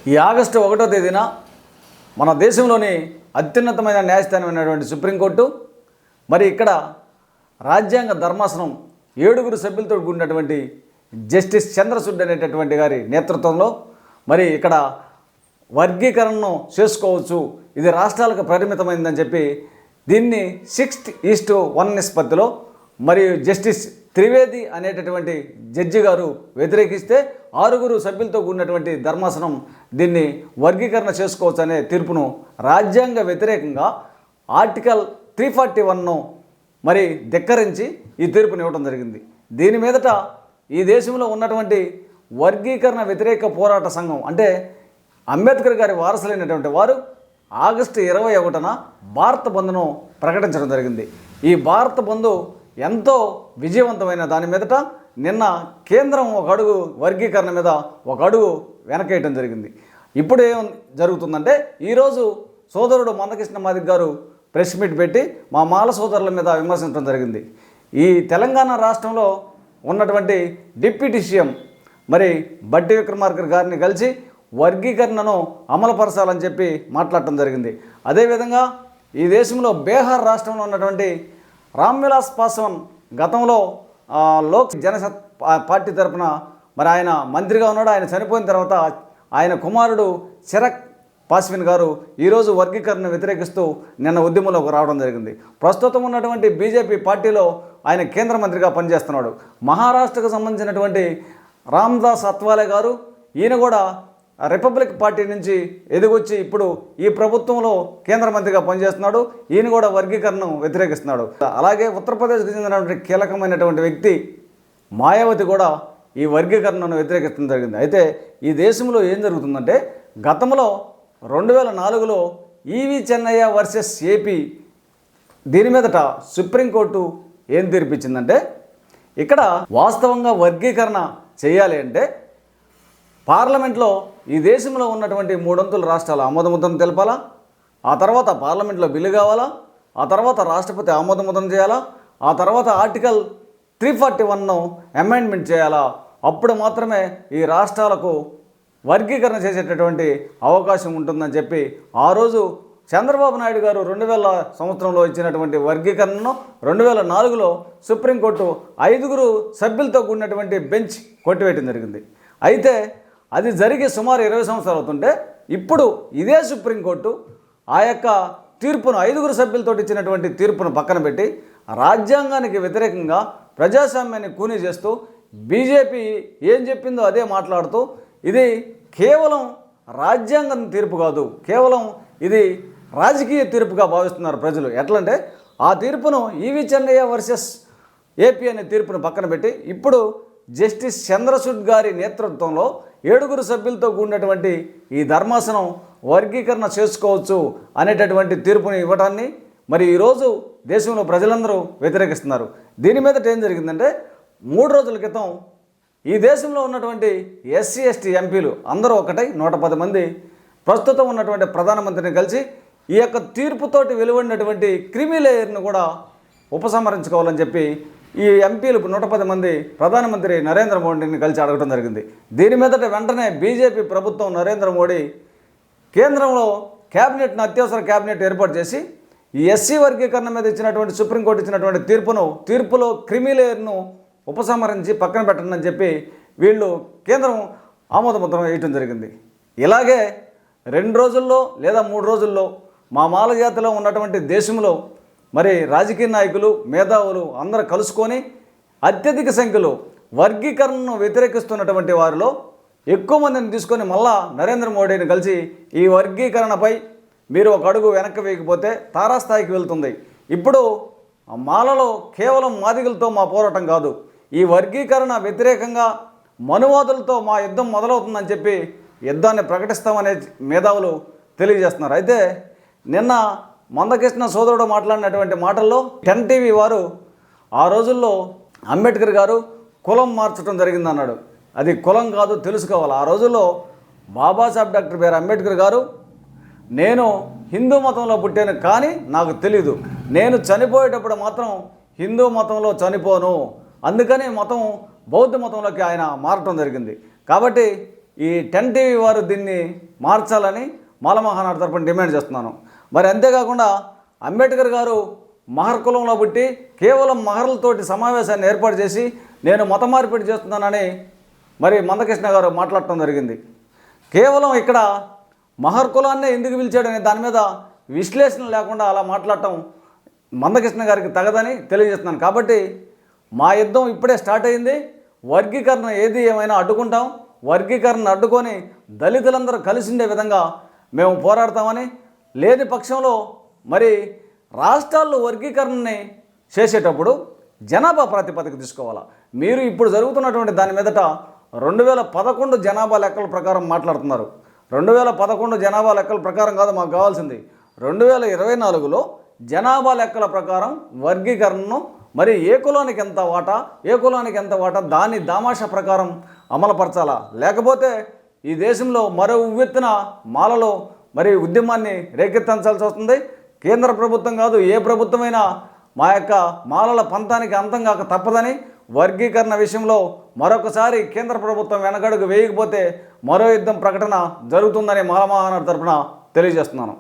ఈ ఆగస్టు 1వ తేదీన మన దేశంలోని అత్యున్నతమైన న్యాయస్థానమైనటువంటి సుప్రీంకోర్టు మరి ఇక్కడ రాజ్యాంగ ధర్మాసనం 7 సభ్యులతో కూడినటువంటి జస్టిస్ చంద్రచూడ్ అనేటటువంటి గారి నేతృత్వంలో మరి ఇక్కడ వర్గీకరణను చేసుకోవచ్చు, ఇది రాష్ట్రాలకు పరిమితమైందని చెప్పి దీన్ని 6:1 నిష్పత్తిలో మరియు జస్టిస్ త్రివేది అనేటటువంటి జడ్జి గారు వ్యతిరేకిస్తే 6 సభ్యులతో కూడినటువంటి ధర్మాసనం దీన్ని వర్గీకరణ చేసుకోవచ్చు అనే తీర్పును రాజ్యాంగ వ్యతిరేకంగా ఆర్టికల్ 341ను మరి ధిక్కరించి ఈ తీర్పుని ఇవ్వడం జరిగింది. దీని మీదట ఈ దేశంలో ఉన్నటువంటి వర్గీకరణ వ్యతిరేక పోరాట సంఘం అంటే అంబేద్కర్ గారి వారసులైనటువంటి వారు ఆగస్టు 21న భారత బంద్ను ప్రకటించడం జరిగింది. ఈ భారత బంద్ ఎంతో విజయవంతమైన దాని మీదట నిన్న కేంద్రం ఒక అడుగు వర్గీకరణ మీద ఒక అడుగు వెనకేయటం జరిగింది. ఇప్పుడు ఏం జరుగుతుందంటే ఈరోజు సోదరుడు మందకృష్ణ మాదిగ గారు ప్రెస్ మీట్ పెట్టి మా మాల సోదరుల మీద విమర్శించడం జరిగింది. ఈ తెలంగాణ రాష్ట్రంలో ఉన్నటువంటి డిప్యూటీ సీఎం మరి బట్టి విక్రమార్క గారిని కలిసి వర్గీకరణను అమలుపరచాలని చెప్పి మాట్లాడటం జరిగింది. అదేవిధంగా ఈ దేశంలో బీహార్ రాష్ట్రంలో ఉన్నటువంటి రామ్విలాస్ పాస్వాన్ గతంలో లోక్ జనశత్ పార్టీ తరఫున మరి ఆయన మంత్రిగా ఉన్నాడు. ఆయన చనిపోయిన తర్వాత ఆయన కుమారుడు చిరాగ్ పాస్వాన్ గారు ఈరోజు వర్గీకరణ వ్యతిరేకిస్తూ నిన్న ఉద్యమంలోకి రావడం జరిగింది. ప్రస్తుతం ఉన్నటువంటి బీజేపీ పార్టీలో ఆయన కేంద్ర మంత్రిగా పనిచేస్తున్నాడు. మహారాష్ట్రకు సంబంధించినటువంటి రామ్దాస్ అత్వాలే గారు ఈయన కూడా రిపబ్లిక్ పార్టీ నుంచి ఎదిగొచ్చి ఇప్పుడు ఈ ప్రభుత్వంలో కేంద్ర మంత్రిగా పనిచేస్తున్నాడు. ఈయన కూడా వర్గీకరణను వ్యతిరేకిస్తున్నాడు. అలాగే ఉత్తరప్రదేశ్కి చెందినటువంటి కీలకమైనటువంటి వ్యక్తి మాయావతి కూడా ఈ వర్గీకరణను వ్యతిరేకించడం జరిగింది. అయితే ఈ దేశంలో ఏం జరుగుతుందంటే గతంలో 2004లో ఈవి చెన్నయ్య వర్సెస్ ఏపీ దీని మీదట సుప్రీంకోర్టు ఏం తీర్పిచ్చిందంటే ఇక్కడ వాస్తవంగా వర్గీకరణ చేయాలి అంటే పార్లమెంట్లో ఈ దేశంలో ఉన్నటువంటి 3 రాష్ట్రాల ఆమోదముద్రను తెలపాలా, ఆ తర్వాత పార్లమెంట్లో బిల్లు కావాలా, ఆ తర్వాత రాష్ట్రపతి ఆమోదముద్రన చేయాలా, ఆ తర్వాత ఆర్టికల్ 341ను అమెండ్మెంట్ చేయాలా. అప్పుడు మాత్రమే ఈ రాష్ట్రాలకు వర్గీకరణ చేసేటటువంటి అవకాశం ఉంటుందని చెప్పి ఆ రోజు చంద్రబాబు నాయుడు గారు 2000 సంవత్సరంలో ఇచ్చినటువంటి వర్గీకరణను 2004లో సుప్రీంకోర్టు 5 సభ్యులతో కూడినటువంటి బెంచ్ కొట్టివేయడం జరిగింది. అయితే అది జరిగి సుమారు 20 సంవత్సరాలు అవుతుంటే ఇప్పుడు ఇదే సుప్రీంకోర్టు ఆ యొక్క తీర్పును 5 సభ్యులతో ఇచ్చినటువంటి తీర్పును పక్కన పెట్టి రాజ్యాంగానికి వ్యతిరేకంగా ప్రజాస్వామ్యాన్ని కూనీ చేస్తూ బీజేపీ ఏం చెప్పిందో అదే మాట్లాడుతూ ఇది కేవలం రాజ్యాంగం తీర్పు కాదు, కేవలం ఇది రాజకీయ తీర్పుగా భావిస్తున్నారు ప్రజలు. ఎట్లంటే ఆ తీర్పును ఈవి చెన్నయ్య వర్సెస్ ఏపీ అనే తీర్పును పక్కన పెట్టి ఇప్పుడు జస్టిస్ చంద్రచూడ్ గారి నేతృత్వంలో 7 సభ్యులతో కూడినటువంటి ఈ ధర్మాసనం వర్గీకరణ చేసుకోవచ్చు అనేటటువంటి తీర్పుని ఇవ్వడాన్ని మరి ఈరోజు దేశంలో ప్రజలందరూ వ్యతిరేకిస్తున్నారు. దీని మీదట ఏం జరిగిందంటే 3 రోజుల క్రితం ఈ దేశంలో ఉన్నటువంటి ఎస్సీ ఎస్టీ ఎంపీలు అందరూ ఒకటై 110 మంది ప్రస్తుతం ఉన్నటువంటి ప్రధానమంత్రిని కలిసి ఈ యొక్క తీర్పుతోటి వెలువడినటువంటి క్రిమి లేయర్ను కూడా ఉపసంహరించుకోవాలని చెప్పి ఈ ఎంపీలు 110 మంది ప్రధానమంత్రి నరేంద్ర మోడీని కలిసి అడగడం జరిగింది. దీని మీదట వెంటనే బీజేపీ ప్రభుత్వం నరేంద్ర మోడీ కేంద్రంలో క్యాబినెట్ను అత్యవసర క్యాబినెట్ ఏర్పాటు చేసి ఈ ఎస్సీ వర్గీకరణ మీద ఇచ్చినటువంటి సుప్రీంకోర్టు ఇచ్చినటువంటి తీర్పులో క్రిమి లేయర్ను ఉపసంహరించి పక్కన పెట్టండి అని చెప్పి వీళ్ళు కేంద్రం ఆమోదముద్ర వేయటం జరిగింది. ఇలాగే 2 రోజుల్లో లేదా 3 రోజుల్లో మా మాల జాతిలో ఉన్నటువంటి దేశంలో మరి రాజకీయ నాయకులు మేధావులు అందరూ కలుసుకొని అత్యధిక సంఖ్యలో వర్గీకరణను వ్యతిరేకిస్తున్నటువంటి వారిలో ఎక్కువ మందిని తీసుకొని మళ్ళా నరేంద్ర మోడీని కలిసి ఈ వర్గీకరణపై మీరు ఒక అడుగు వెనక్కి వేయకపోతే తారాస్థాయికి వెళ్తుంది. ఇప్పుడు మాలలో కేవలం మాదిగలతో మా పోరాటం కాదు, ఈ వర్గీకరణ వ్యతిరేకంగా మనువాదులతో మా యుద్ధం మొదలవుతుందని చెప్పి యుద్ధాన్ని ప్రకటిస్తామనే మేధావులు తెలియజేస్తున్నారు. అయితే నిన్న మందకృష్ణ సోదరుడు మాట్లాడినటువంటి మాటల్లో 10 టీవీ వారు ఆ రోజుల్లో అంబేద్కర్ గారు కులం మార్చడం జరిగిందన్నాడు. అది కులం కాదు, తెలుసుకోవాలి. ఆ రోజుల్లో బాబాసాహెబ్ డాక్టర్ బిఆర్ అంబేద్కర్ గారు నేను హిందూ మతంలో పుట్టాను కానీ నాకు తెలీదు, నేను చనిపోయేటప్పుడు మాత్రం హిందూ మతంలో చనిపోను, అందుకని బౌద్ధ మతంలోకి ఆయన మారటం జరిగింది. కాబట్టి ఈ 10 టీవీ వారు దీన్ని మార్చాలని మాల మహానాడు తరపున డిమాండ్ చేస్తున్నాను. మరి అంతేకాకుండా అంబేద్కర్ గారు మహర్ కులంలో పుట్టి కేవలం మహర్లతోటి సమావేశాన్ని ఏర్పాటు చేసి నేను మత మార్పిడి చేస్తున్నానని మరి మందకృష్ణ గారు మాట్లాడటం జరిగింది. కేవలం ఇక్కడ మహర్ కులాన్నే ఎందుకు పిలిచాడనే దాని మీద విశ్లేషణ లేకుండా అలా మాట్లాడటం మందకృష్ణ గారికి తగదని తెలియజేస్తున్నాను. కాబట్టి మా యుద్ధం ఇప్పుడే స్టార్ట్ అయింది. వర్గీకరణ ఏది ఏమైనా అడ్డుకుంటాం. వర్గీకరణ అడ్డుకొని దళితులందరూ కలిసి ఉండే విధంగా మేము పోరాడతామని, లేని పక్షంలో మరి రాష్ట్రాల్లో వర్గీకరణని చేసేటప్పుడు జనాభా ప్రాతిపదిక తీసుకోవాలా. మీరు ఇప్పుడు జరుగుతున్నటువంటి దాని మీదట 2011 జనాభా లెక్కల ప్రకారం మాట్లాడుతున్నారు. 2011 జనాభా లెక్కల ప్రకారం కాదు మాకు కావాల్సింది. 2024లో జనాభా లెక్కల ప్రకారం వర్గీకరణను మరి ఏ కులానికి ఎంత వాటా దాని దామాషా ప్రకారం అమలుపరచాలా. లేకపోతే ఈ దేశంలో మరో ఉవ్వెత్తున మాలలో మరి ఉద్యమాన్ని రేకెత్తించాల్సి వస్తుంది. కేంద్ర ప్రభుత్వం కాదు, ఏ ప్రభుత్వమైనా మా యొక్క మాలల పంతానికి అంతం కాక తప్పదని, వర్గీకరణ విషయంలో మరొకసారి కేంద్ర ప్రభుత్వం వెనకడుగు వేయకపోతే మరో యుద్ధం ప్రకటన జరుగుతుందని మాల మహానాడు తరపున తెలియజేస్తున్నాను.